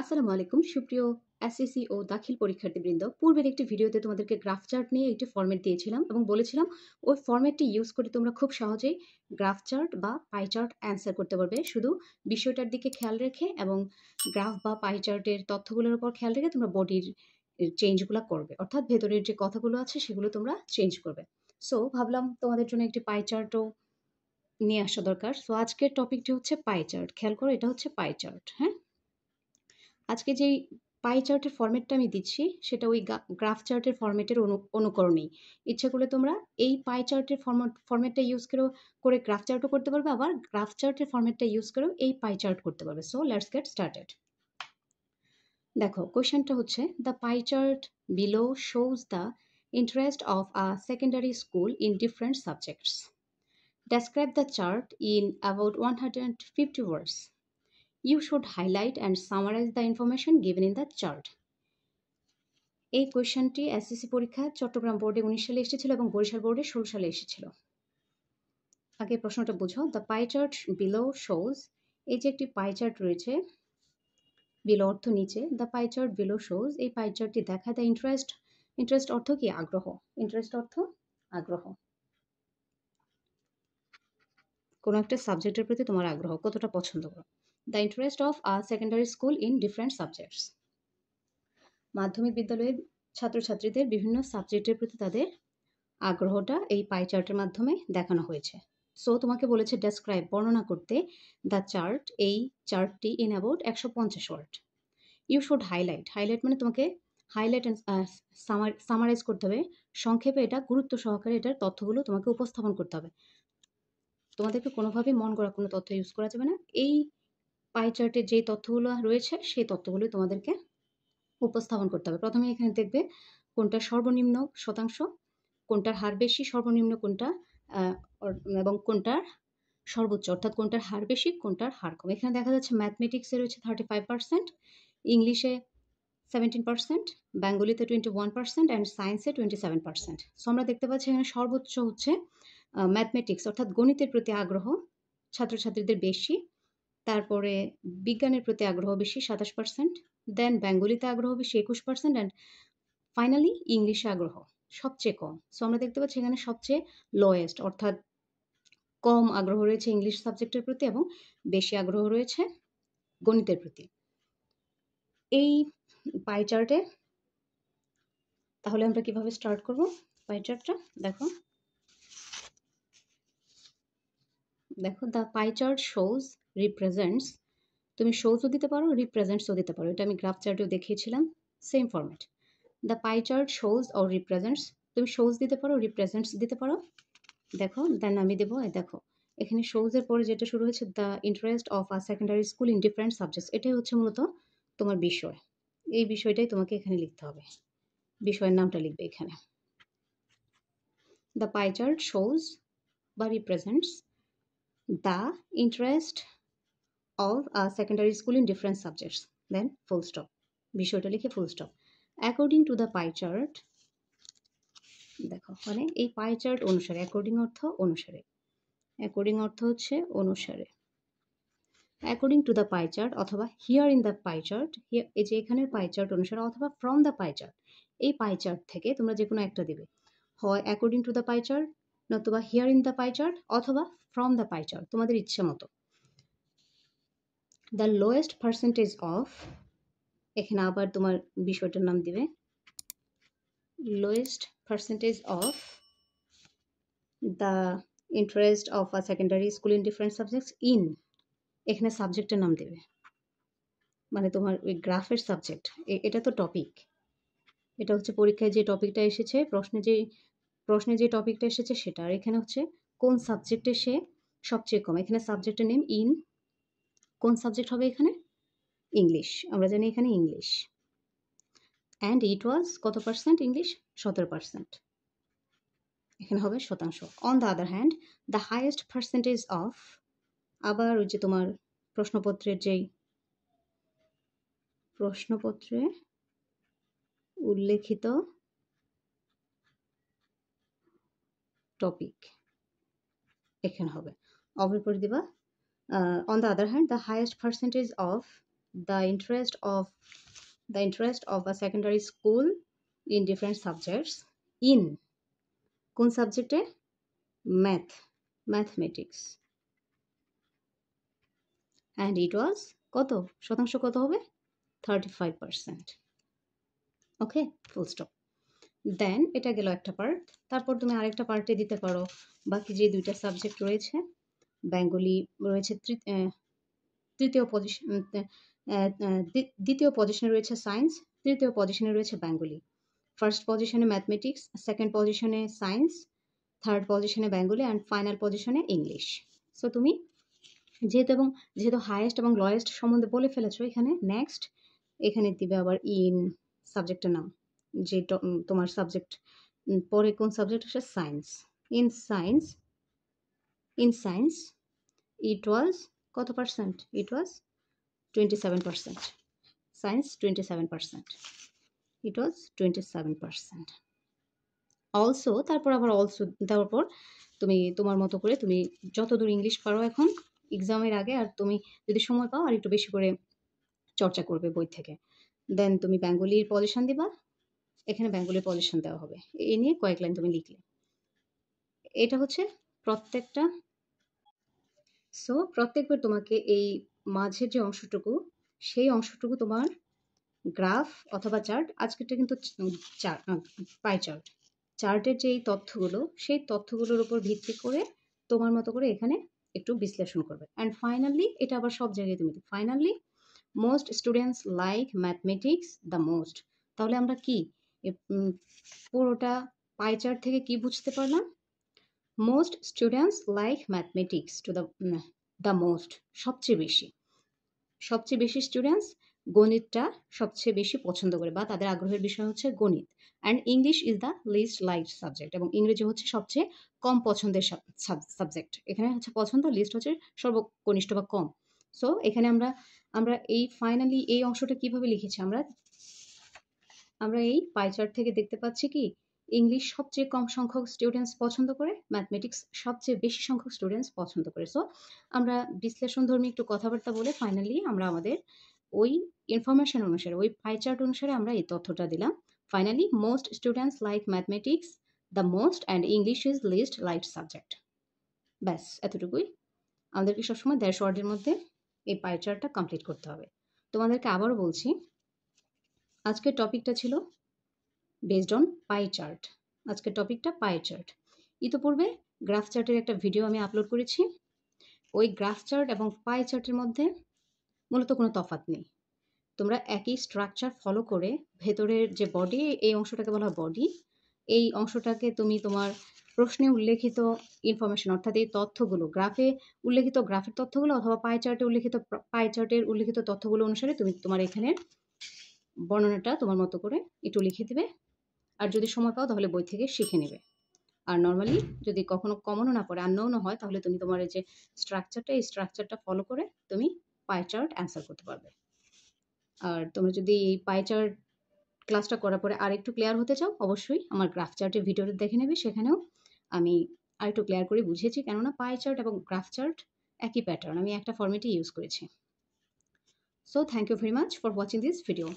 আসসালামু আলাইকুম সুপ্রিয় এসএসসি ও দাখিল পরীক্ষার্থীবৃন্দ। পূর্বের একটি ভিডিওতে তোমাদেরকে গ্রাফ চার্ট নিয়ে একটি ফরম্যাট দিয়েছিলাম এবং বলেছিলাম ওই ফরম্যাটটি ইউজ করে তোমরা খুব সহজেই গ্রাফ চার্ট বা পাই চার্ট অ্যান্সার করতে পারবে। শুধু বিষয়টার দিকে খেয়াল রেখে এবং গ্রাফ বা পাই চার্টের তথ্যগুলোর উপর খেয়াল রেখে তোমরা বডির চেঞ্জগুলো করবে। অর্থাৎ ভেতরের যে কথাগুলো আছে সেগুলো তোমরা চেঞ্জ করবে। সো ভাবলাম তোমাদের জন্য একটি পাই চার্টও নিয়ে আসা দরকার। সো আজকের টপিকটি হচ্ছে পাই চার্ট। খেয়াল করো, এটা হচ্ছে পাই চার্ট। হ্যাঁ, আজকে যেই পাই চার্টের ফরম্যাটটা আমি দিচ্ছি সেটা ওই গ্রাফ চার্টের ফরম্যাটের অনুকরণেই। ইচ্ছা করলে তোমরা এই পাই চার্টের ফরম্যাটটা ইউজ করে গ্রাফ চার্টও করতে পারবে, আবার গ্রাফ চার্টের ফরম্যাটটা ইউজ করেও এই পাই চার্ট করতে পারবে। So let's get started. দেখো, কোয়েশ্চেনটা হচ্ছে the pie chart below shows the interest of a secondary school in different subjects. Describe the chart in about 150 words. You should highlight and summarize the information given in the chart. এই কোয়েশ্চেনটি SSC পরীক্ষায় চট্টগ্রাম বোর্ডে 19 সালে এসেছিল এবং বরিশাল বোর্ডে 16 সালে এসেছিল। আগে প্রশ্নটা বুঝো। The pie chart below shows, এই যে একটি পাই চার্ট রয়েছে, বিলো অর্থ নিচে, the pie chart below shows, এই পাই চার্টটি দেখায় দ্য ইন্টারেস্ট। ইন্টারেস্ট অর্থ কি? আগ্রহ। ইন্টারেস্ট অর্থ আগ্রহ, কোনো একটা সাবজেক্টের প্রতি তোমার আগ্রহ, কতটা পছন্দ করো। The interest of a secondary school in different subjects, মাধ্যমিক বিদ্যালয়ের ছাত্রছাত্রীদের বিভিন্ন সাবজেক্টের প্রতি তাদের আগ্রহটা এই পাই চার্টের মাধ্যমে দেখানো হয়েছে। সো তোমাকে বলেছে ডেসক্রাইব, বর্ণনা করতে, দ্য চার্ট, এই চার্টটি in about 150 word. You should highlight, highlight মানে তোমাকে হাইলাইট অ্যান্ড সামারাইজ করতে হবে, সংক্ষেপে এটা গুরুত্ব সহকারে এটার তথ্যগুলো তোমাকে উপস্থাপন করতে হবে। তোমাদেরকে কোনোভাবেই মন গড়া কোনো তথ্য ইউজ করা যাবে না। এই পাই চার্টে যে তথ্যগুলো রয়েছে সেই তথ্যগুলো তোমাদেরকে উপস্থাপন করতে হবে। প্রথমে এখানে দেখবে কোনটা সর্বনিম্ন শতাংশ, কোনটার হার বেশি, সর্বনিম্ন কোনটা, এবং কোনটার সর্বোচ্চ, অর্থাৎ কোনটার হার বেশি কোনটার হার কম। এখানে দেখা যাচ্ছে ম্যাথমেটিক্সে রয়েছে 35%, ইংলিশে 17%, বেঙ্গলিতে 21% অ্যান্ড সায়েন্সে 27%। সো আমরা দেখতে পাচ্ছি এখানে সর্বোচ্চ হচ্ছে ম্যাথমেটিক্স অর্থাৎ গণিতের প্রতি আগ্রহ ছাত্রছাত্রীদের বেশি, তারপরে বিজ্ঞানের প্রতি আগ্রহ বেশি 27%, দেন বেঙ্গলিতে আগ্রহ বেশি 21%, অ্যান্ড ফাইনালি ইংলিশে আগ্রহ সবচেয়ে কম। সো আমরা দেখতে পাচ্ছি এখানে সবচেয়ে লোয়েস্ট অর্থাৎ কম আগ্রহ রয়েছে ইংলিশ সাবজেক্টের প্রতি এবং বেশি আগ্রহ রয়েছে গণিতের প্রতি এই পাই চার্টে। তাহলে আমরা কিভাবে স্টার্ট করব পাই চার্টটা? দেখো, the pie chart shows represents, তুমি শোজও দিতে পারো, রিপ্রেজেন্টসও দিতে পারো, এটা আমি গ্রাফ চার্টেও দেখিয়েছিলাম, same format. The pie chart shows or represents, তুমি শোজ দিতে পারো, রিপ্রেজেন্টস দিতে পারো। দেখো, দেন আমি দেবো, দেখো এখানে শোজের পরে যেটা শুরু হয়েছে the interest of a secondary school in different subjects, এটাই হচ্ছে মূলত তোমার বিষয়। এই বিষয়টাই তোমাকে এখানে লিখতে হবে, বিষয়ের নামটা লিখবে এখানে। দ্য পাই চার্ট শোজ বা represents the interest of a secondary school in different subjects, then full stop, বিষয়টা লিখে full stop. According to the pie chart, দেখো মানে এই পাই চার্ট অনুসারে, অ্যাকর্ডিং অর্থ অনুসারে, অ্যাকর্ডিং অর্থ হচ্ছে অনুসারে, according to the pie chart অথবা here in the pie chart, এই যে এখানের পাই চার্ট অনুসারে অথবা ফ্রম দ্য পাই চার্ট, এই পাই চার্ট থেকে তোমরা যে কোনো একটা দেবে, হয় according to the pie chart, নতুবা here in the pie chart, অথবা ফ্রম দ্য পাই চার্ট, তোমাদের ইচ্ছে মতো। দ্য লোয়েস্ট পার্সেন্টেজ অফ, এখানে আবার তোমার বিষয়টার নাম দিবে, lowest percentage of the interest of a secondary school in different subjects in, এখানে সাবজেক্টের নাম দেবে, মানে তোমার ওই গ্রাফের সাবজেক্ট, এটা তো টপিক, এটা হচ্ছে পরীক্ষায় যে টপিকটা এসেছে, প্রশ্নে যে টপিকটা এসেছে সেটা, আর এখানে হচ্ছে কোন সাবজেক্টে সে সবচেয়ে কম, এখানে সাবজেক্টের নেম ইন, কোন সাবজেক্ট হবে এখানে? ইংলিশ, আমরা জানি এখানে ইংলিশ, অ্যান্ড ইট ওয়াজ কত পার্সেন্ট? ইংলিশ 17%, এখানে হবে শতাংশ। On the other hand the highest percentage of, আবার ওই যে তোমার প্রশ্নপত্রে উল্লেখিত টপিক এখানে হবে, অপর পরে দিবা on the other hand the highest percentage of the interest of a secondary school in different subjects in কোন সাবজেক্টে mathematics and it was কত শতাংশ কত হবে 35%. ওকে, ফুল স্টপ। দেন এটা গেল একটা পার্ট। তারপর তুমি আরেকটা পার্টে দিতে পারো বাকি যে দুইটা সাবজেক্ট রয়েছে। বেঙ্গলি রয়েছে দ্বিতীয় পজিশনে রয়েছে সায়েন্স, তৃতীয় পজিশনে রয়েছে বেঙ্গলি। ফার্স্ট পজিশনে ম্যাথমেটিক্স, সেকেন্ড পজিশনে সায়েন্স, থার্ড পজিশনে বেঙ্গলি অ্যান্ড ফাইনাল পজিশনে ইংলিশ। সো তুমি যেহেতু হাইয়েস্ট এবং লোয়েস্ট সম্বন্ধে বলে ফেলেছো, এখানে নেক্সট এখানে দিবে আবার ইন সাবজেক্টের নাম, যে তোমার সাবজেক্ট পরে কোন সাবজেক্ট আসে সায়েন্স। ইন সায়েন্স ইট ওয়াজ কত পার্সেন্ট? ইট ওয়াজ 27%. সায়েন্স 27%. ইট ওয়াজ 27%. অলসো তারপর দেওয়ার পর তুমি তোমার মতো করে তুমি যতদূর ইংলিশ পারো এখন এক্সামের আগে, আর তুমি যদি সময় পাও আর একটু বেশি করে চর্চা করবে বই থেকে, দেন তুমি বেঙ্গলির পজিশন দিবা। এখানে বেঙ্গলির পজিশন দেওয়া হবে, এ নিয়ে কয়েক লাইন তুমি লিখলে। এটা হচ্ছে প্রত্যেকটা। সো প্রত্যেকবার তোমাকে এই মাঝের যে অংশটুকু, সেই অংশটুকু তোমার গ্রাফ অথবা চার্ট, আজকেরটা কিন্তু পাই চার্টের যে তথ্যগুলো, সেই তথ্যগুলোর উপর ভিত্তি করে তোমার মতো করে এখানে একটু বিশ্লেষণ করবে। অ্যান্ড ফাইনালি এটা আবার সব জায়গায় তুমি finally most students like mathematics the most. তাহলে আমরা কি পুরোটা পাই চার্ট থেকে কি বুঝতে পারলাম? Most students like mathematics to the most, সবচেয়ে বেশি স্টুডেন্টস গণিতটা সবচেয়ে বেশি পছন্দ করে বা তাদের আগ্রহের বিষয় হচ্ছে গণিত। And English is the least liked subject, এবং ইংরেজি হচ্ছে সবচেয়ে কম পছন্দের সাবজেক্ট। এখানে হচ্ছে পছন্দ, লিস্ট হচ্ছে সর্বকনিষ্ঠ বা কম। সো এখানে আমরা এই ফাইনালি এই অংশটা কিভাবে লিখেছি, আমরা এই পাই চার্ট থেকে দেখতে পাচ্ছি কি ইংলিশ সবচেয়ে কম সংখ্যক স্টুডেন্টস পছন্দ করে, ম্যাথমেটিক্স সবচেয়ে বেশি সংখ্যক স্টুডেন্টস পছন্দ করে। সো আমরা বিশ্লেষণধর্মী একটু কথাবার্তা বলে ফাইনালি আমরা আমাদের ওই ইনফরমেশন অনুসারে, ওই পাই চার্ট অনুসারে আমরা এই তথ্যটা দিলাম। Finally most students like mathematics the most and English is least liked subject. ব্যাস এতটুকুই। আমাদেরকে সবসময় 150 ওয়ার্ডের মধ্যে এই পাই চার্টটা কমপ্লিট করতে হবে। তোমাদেরকে আবারও বলছি, আজকের টপিকটা ছিল বেসড অন পাই চার্ট। আজকের টপিকটা পাই চার্ট। ইতিপূর্বে গ্রাফ চার্টের একটা ভিডিও আমি আপলোড করেছি। ওই গ্রাফ চার্ট এবং পাই চার্টের মধ্যে মূলত কোনো তফাৎ নেই। তোমরা একই স্ট্রাকচার ফলো করে ভেতরের যে বডি, এই অংশটাকে বলা হয় বডি, এই অংশটাকে তুমি তোমার প্রশ্নে উল্লেখিত ইনফরমেশন, অর্থাৎ এই তথ্যগুলো গ্রাফে উল্লেখিত গ্রাফের তথ্যগুলো অথবা পাই চার্টের উল্লেখিত তথ্যগুলো অনুসারে তুমি তোমার এখানের বর্ণনাটা তোমার মতো করে একটু লিখে দেবে। আর যদি সময় পাও তাহলে বই থেকে শিখে নেবে। আর নর্মালি যদি কখনো কমনও না পড়ে, আননোনও হয়, তাহলে তুমি তোমার এই যে এই স্ট্রাকচারটা ফলো করে তুমি পাই চার্ট অ্যান্সার করতে পারবে। আর তোমরা যদি এই পাই চার্ট ক্লাসটা করার পরে আর একটু ক্লিয়ার হতে চাও, অবশ্যই আমার গ্রাফ চার্টের ভিডিওটা দেখে নেবে। সেখানেও আমি আর একটু ক্লিয়ার করে বুঝিয়েছি, কেননা পাই চার্ট এবং গ্রাফ চার্ট একই প্যাটার্ন, আমি একটা ফরম্যাটে ইউজ করেছি। So thank you very much for watching this video.